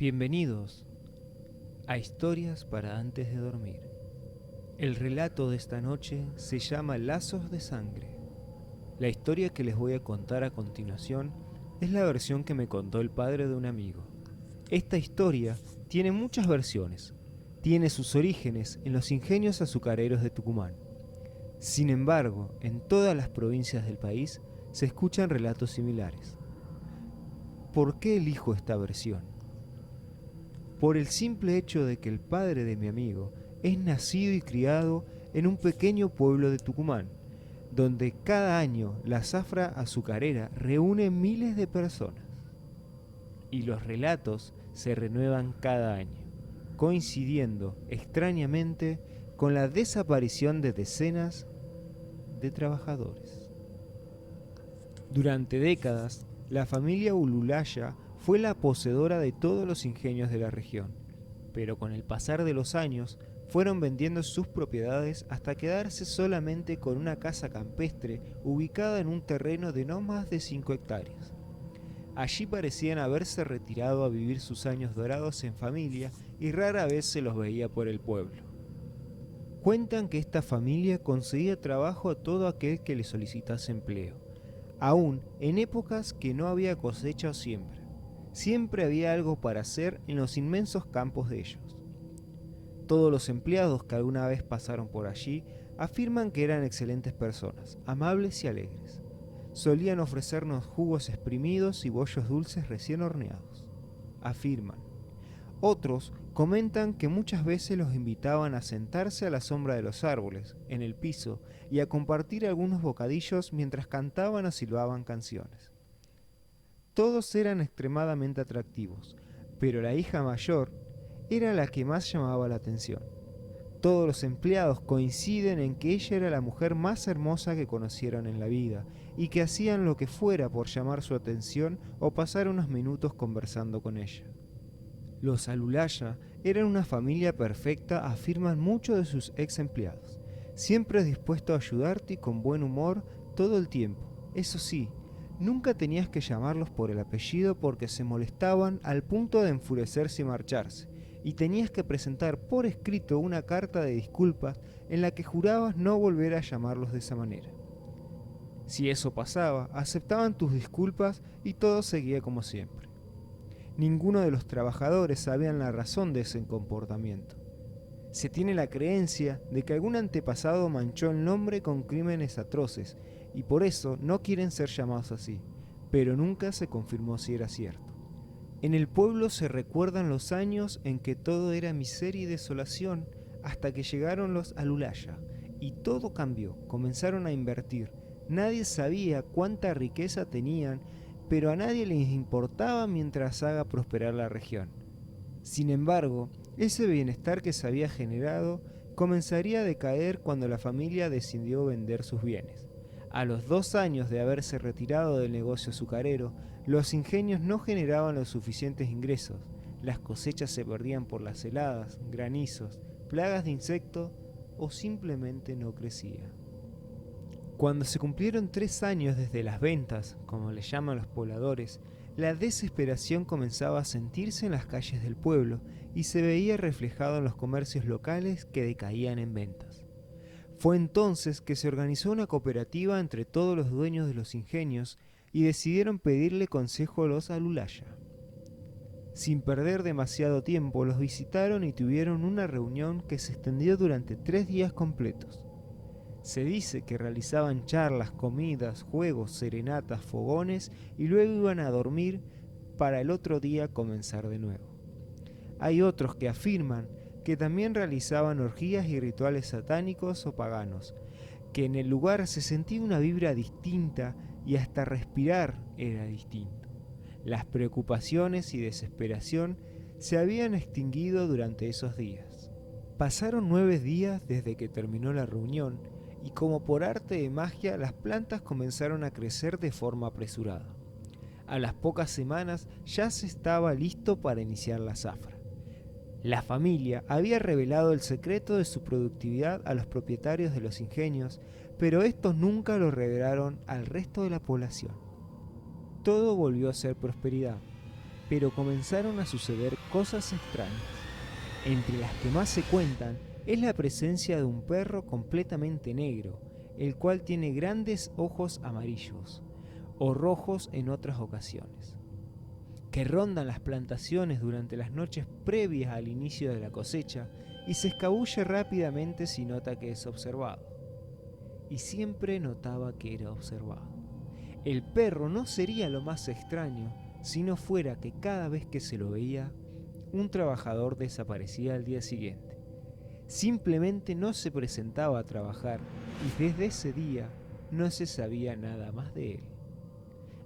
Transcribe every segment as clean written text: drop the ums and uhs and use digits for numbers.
Bienvenidos a Historias para antes de dormir. El relato de esta noche se llama Lazos de Sangre. La historia que les voy a contar a continuación es la versión que me contó el padre de un amigo. Esta historia tiene muchas versiones. Tiene sus orígenes en los ingenios azucareros de Tucumán. Sin embargo, en todas las provincias del país se escuchan relatos similares. ¿Por qué elijo esta versión? Por el simple hecho de que el padre de mi amigo es nacido y criado en un pequeño pueblo de Tucumán, donde cada año la zafra azucarera reúne miles de personas. Y los relatos se renuevan cada año, coincidiendo extrañamente con la desaparición de decenas de trabajadores. Durante décadas, la familia Ululaya fue la poseedora de todos los ingenios de la región, pero con el pasar de los años fueron vendiendo sus propiedades hasta quedarse solamente con una casa campestre ubicada en un terreno de no más de 5 hectáreas. Allí parecían haberse retirado a vivir sus años dorados en familia y rara vez se los veía por el pueblo. Cuentan que esta familia conseguía trabajo a todo aquel que le solicitase empleo, aún en épocas que no había cosecha o siembra. Siempre había algo para hacer en los inmensos campos de ellos. Todos los empleados que alguna vez pasaron por allí afirman que eran excelentes personas, amables y alegres. Solían ofrecernos jugos exprimidos y bollos dulces recién horneados, afirman. Otros comentan que muchas veces los invitaban a sentarse a la sombra de los árboles, en el piso, y a compartir algunos bocadillos mientras cantaban o silbaban canciones. Todos eran extremadamente atractivos, pero la hija mayor era la que más llamaba la atención. Todos los empleados coinciden en que ella era la mujer más hermosa que conocieron en la vida y que hacían lo que fuera por llamar su atención o pasar unos minutos conversando con ella. Los Alulaya eran una familia perfecta, afirman muchos de sus ex empleados, siempre dispuestos a ayudarte y con buen humor todo el tiempo. Eso sí, nunca tenías que llamarlos por el apellido porque se molestaban al punto de enfurecerse y marcharse, y tenías que presentar por escrito una carta de disculpas en la que jurabas no volver a llamarlos de esa manera. Si eso pasaba, aceptaban tus disculpas y todo seguía como siempre. Ninguno de los trabajadores sabían la razón de ese comportamiento. Se tiene la creencia de que algún antepasado manchó el nombre con crímenes atroces y por eso no quieren ser llamados así, pero nunca se confirmó si era cierto. En el pueblo se recuerdan los años en que todo era miseria y desolación hasta que llegaron los Alulaya y todo cambió, comenzaron a invertir. Nadie sabía cuánta riqueza tenían, pero a nadie les importaba mientras haga prosperar la región. Sin embargo, ese bienestar que se había generado comenzaría a decaer cuando la familia decidió vender sus bienes. A los 2 años de haberse retirado del negocio azucarero, los ingenios no generaban los suficientes ingresos, las cosechas se perdían por las heladas, granizos, plagas de insectos o simplemente no crecía. Cuando se cumplieron 3 años desde las ventas, como le llaman los pobladores, la desesperación comenzaba a sentirse en las calles del pueblo y se veía reflejado en los comercios locales que decaían en ventas. Fue entonces que se organizó una cooperativa entre todos los dueños de los ingenios y decidieron pedirle consejo a los Alulaya. Sin perder demasiado tiempo, los visitaron y tuvieron una reunión que se extendió durante 3 días completos. Se dice que realizaban charlas, comidas, juegos, serenatas, fogones y luego iban a dormir para el otro día comenzar de nuevo. Hay otros que afirman que también realizaban orgías y rituales satánicos o paganos, que en el lugar se sentía una vibra distinta y hasta respirar era distinto. Las preocupaciones y desesperación se habían extinguido durante esos días. Pasaron 9 días desde que terminó la reunión y como por arte de magia las plantas comenzaron a crecer de forma apresurada. A las pocas semanas ya se estaba listo para iniciar la zafra. La familia había revelado el secreto de su productividad a los propietarios de los ingenios, pero estos nunca lo revelaron al resto de la población. Todo volvió a ser prosperidad, pero comenzaron a suceder cosas extrañas. Entre las que más se cuentan es la presencia de un perro completamente negro, el cual tiene grandes ojos amarillos o rojos en otras ocasiones, que rondan las plantaciones durante las noches previas al inicio de la cosecha y se escabulle rápidamente si nota que es observado. Y siempre notaba que era observado. El perro no sería lo más extraño si no fuera que cada vez que se lo veía, un trabajador desaparecía al día siguiente. Simplemente no se presentaba a trabajar y desde ese día no se sabía nada más de él.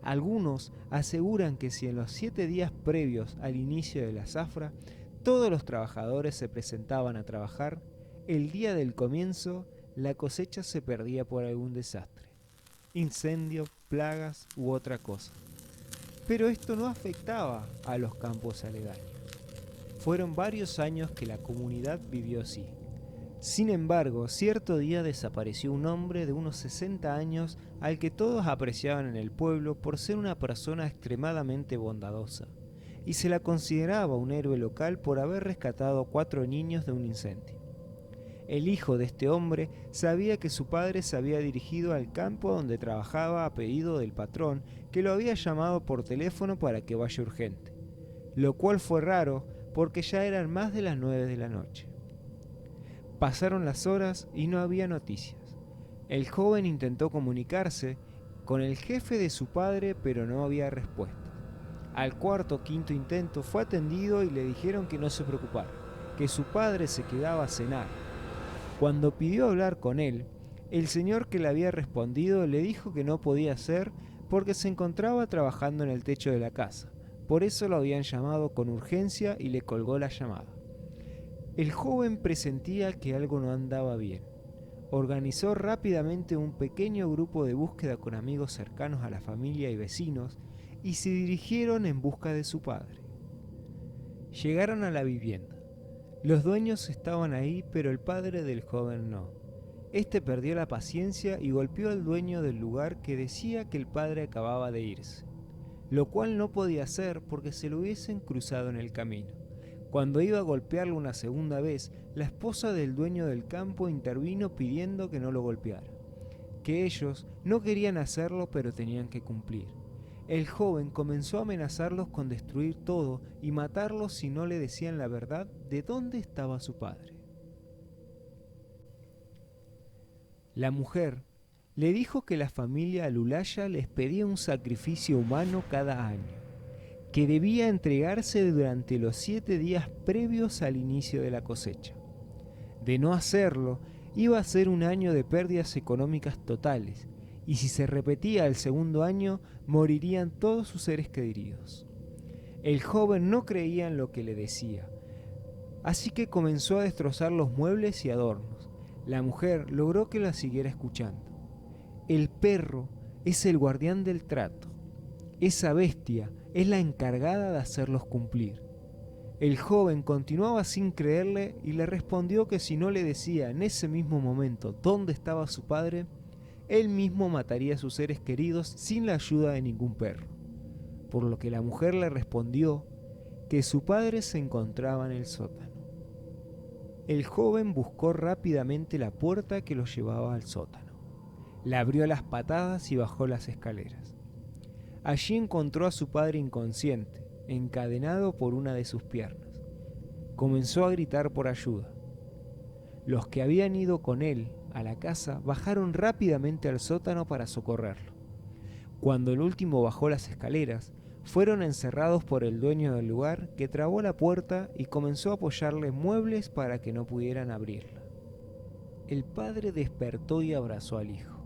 Algunos aseguran que si en los 7 días previos al inicio de la zafra todos los trabajadores se presentaban a trabajar, el día del comienzo la cosecha se perdía por algún desastre, incendio, plagas u otra cosa. Pero esto no afectaba a los campos aledaños. Fueron varios años que la comunidad vivió así. Sin embargo, cierto día desapareció un hombre de unos 60 años al que todos apreciaban en el pueblo por ser una persona extremadamente bondadosa, y se la consideraba un héroe local por haber rescatado a 4 niños de un incendio. El hijo de este hombre sabía que su padre se había dirigido al campo donde trabajaba a pedido del patrón, que lo había llamado por teléfono para que vaya urgente, lo cual fue raro porque ya eran más de las 9 de la noche. Pasaron las horas y no había noticias. El joven intentó comunicarse con el jefe de su padre, pero no había respuesta. Al cuarto o quinto intento fue atendido y le dijeron que no se preocupara, que su padre se quedaba a cenar. Cuando pidió hablar con él, el señor que le había respondido le dijo que no podía hacer porque se encontraba trabajando en el techo de la casa. Por eso lo habían llamado con urgencia y le colgó la llamada. El joven presentía que algo no andaba bien. Organizó rápidamente un pequeño grupo de búsqueda con amigos cercanos a la familia y vecinos y se dirigieron en busca de su padre. Llegaron a la vivienda. Los dueños estaban ahí, pero el padre del joven no. Este perdió la paciencia y golpeó al dueño del lugar, que decía que el padre acababa de irse, lo cual no podía hacer porque se lo hubiesen cruzado en el camino. Cuando iba a golpearlo una segunda vez, la esposa del dueño del campo intervino pidiendo que no lo golpeara, que ellos no querían hacerlo pero tenían que cumplir. El joven comenzó a amenazarlos con destruir todo y matarlos si no le decían la verdad de dónde estaba su padre. La mujer le dijo que la familia Alulaya les pedía un sacrificio humano cada año, que debía entregarse durante los 7 días previos al inicio de la cosecha. De no hacerlo, iba a ser un año de pérdidas económicas totales, y si se repetía el segundo año, morirían todos sus seres queridos. El joven no creía en lo que le decía, así que comenzó a destrozar los muebles y adornos. La mujer logró que la siguiera escuchando. El perro es el guardián del trato. Esa bestia es la encargada de hacerlos cumplir. El joven continuaba sin creerle y le respondió que si no le decía en ese mismo momento dónde estaba su padre, él mismo mataría a sus seres queridos sin la ayuda de ningún perro. Por lo que la mujer le respondió que su padre se encontraba en el sótano. El joven buscó rápidamente la puerta que lo llevaba al sótano. La abrió a las patadas y bajó las escaleras. Allí encontró a su padre inconsciente, encadenado por una de sus piernas. Comenzó a gritar por ayuda. Los que habían ido con él a la casa bajaron rápidamente al sótano para socorrerlo. Cuando el último bajó las escaleras, fueron encerrados por el dueño del lugar, que trabó la puerta y comenzó a apoyarle muebles para que no pudieran abrirla. El padre despertó y abrazó al hijo,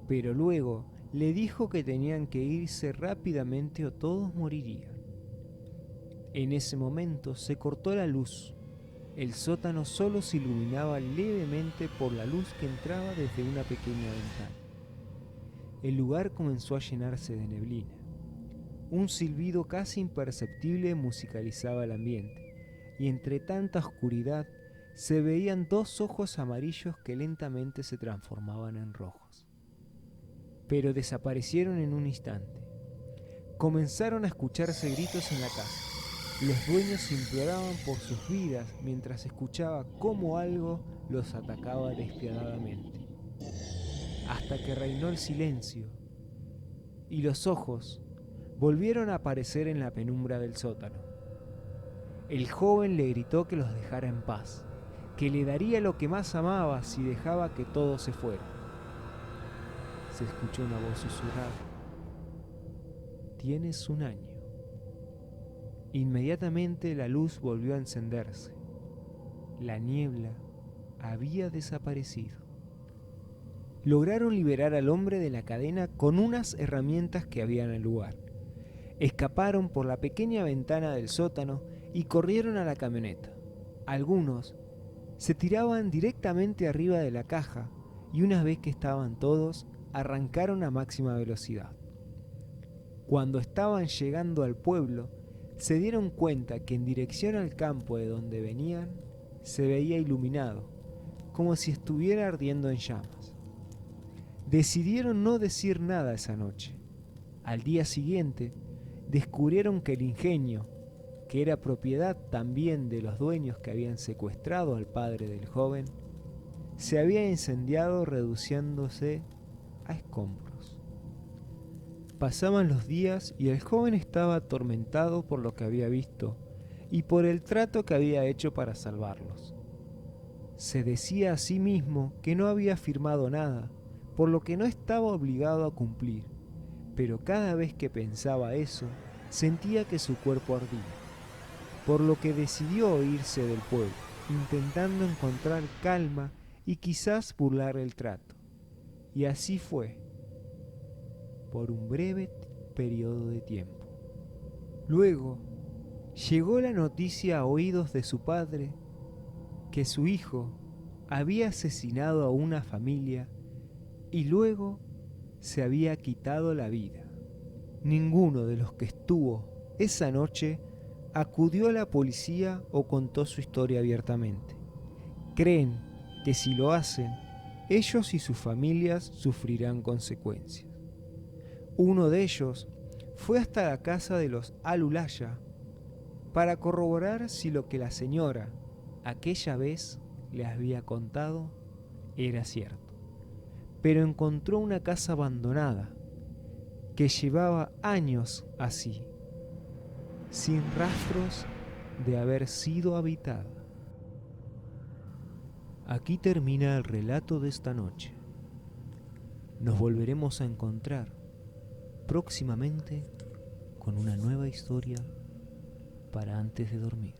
pero luego le dijo que tenían que irse rápidamente o todos morirían. En ese momento se cortó la luz. El sótano solo se iluminaba levemente por la luz que entraba desde una pequeña ventana. El lugar comenzó a llenarse de neblina. Un silbido casi imperceptible musicalizaba el ambiente, y entre tanta oscuridad se veían 2 ojos amarillos que lentamente se transformaban en rojos. Pero desaparecieron en un instante. Comenzaron a escucharse gritos en la casa. Los dueños imploraban por sus vidas mientras escuchaba cómo algo los atacaba despiadadamente. Hasta que reinó el silencio y los ojos volvieron a aparecer en la penumbra del sótano. El joven le gritó que los dejara en paz, que le daría lo que más amaba si dejaba que todo se fuera. Se escuchó una voz susurrada. Tienes 1 año. Inmediatamente la luz volvió a encenderse. La niebla había desaparecido. Lograron liberar al hombre de la cadena con unas herramientas que había en el lugar. Escaparon por la pequeña ventana del sótano y corrieron a la camioneta. Algunos se tiraban directamente arriba de la caja y una vez que estaban todos, arrancaron a máxima velocidad. Cuando estaban llegando al pueblo, se dieron cuenta que en dirección al campo de donde venían se veía iluminado, como si estuviera ardiendo en llamas. Decidieron no decir nada esa noche. Al día siguiente, descubrieron que el ingenio, que era propiedad también de los dueños que habían secuestrado al padre del joven, se había incendiado reduciéndose a escombros. Pasaban los días y el joven estaba atormentado por lo que había visto y por el trato que había hecho para salvarlos. Se decía a sí mismo que no había firmado nada, por lo que no estaba obligado a cumplir, pero cada vez que pensaba eso, sentía que su cuerpo ardía, por lo que decidió irse del pueblo, intentando encontrar calma y quizás burlar el trato. Y así fue, por un breve periodo de tiempo. Luego, llegó la noticia a oídos de su padre que su hijo había asesinado a una familia y luego se había quitado la vida. Ninguno de los que estuvo esa noche acudió a la policía o contó su historia abiertamente. Creen que si lo hacen, ellos y sus familias sufrirán consecuencias. Uno de ellos fue hasta la casa de los Al-Ulaya para corroborar si lo que la señora aquella vez le había contado era cierto. Pero encontró una casa abandonada que llevaba años así, sin rastros de haber sido habitada. Aquí termina el relato de esta noche. Nos volveremos a encontrar próximamente con una nueva historia para antes de dormir.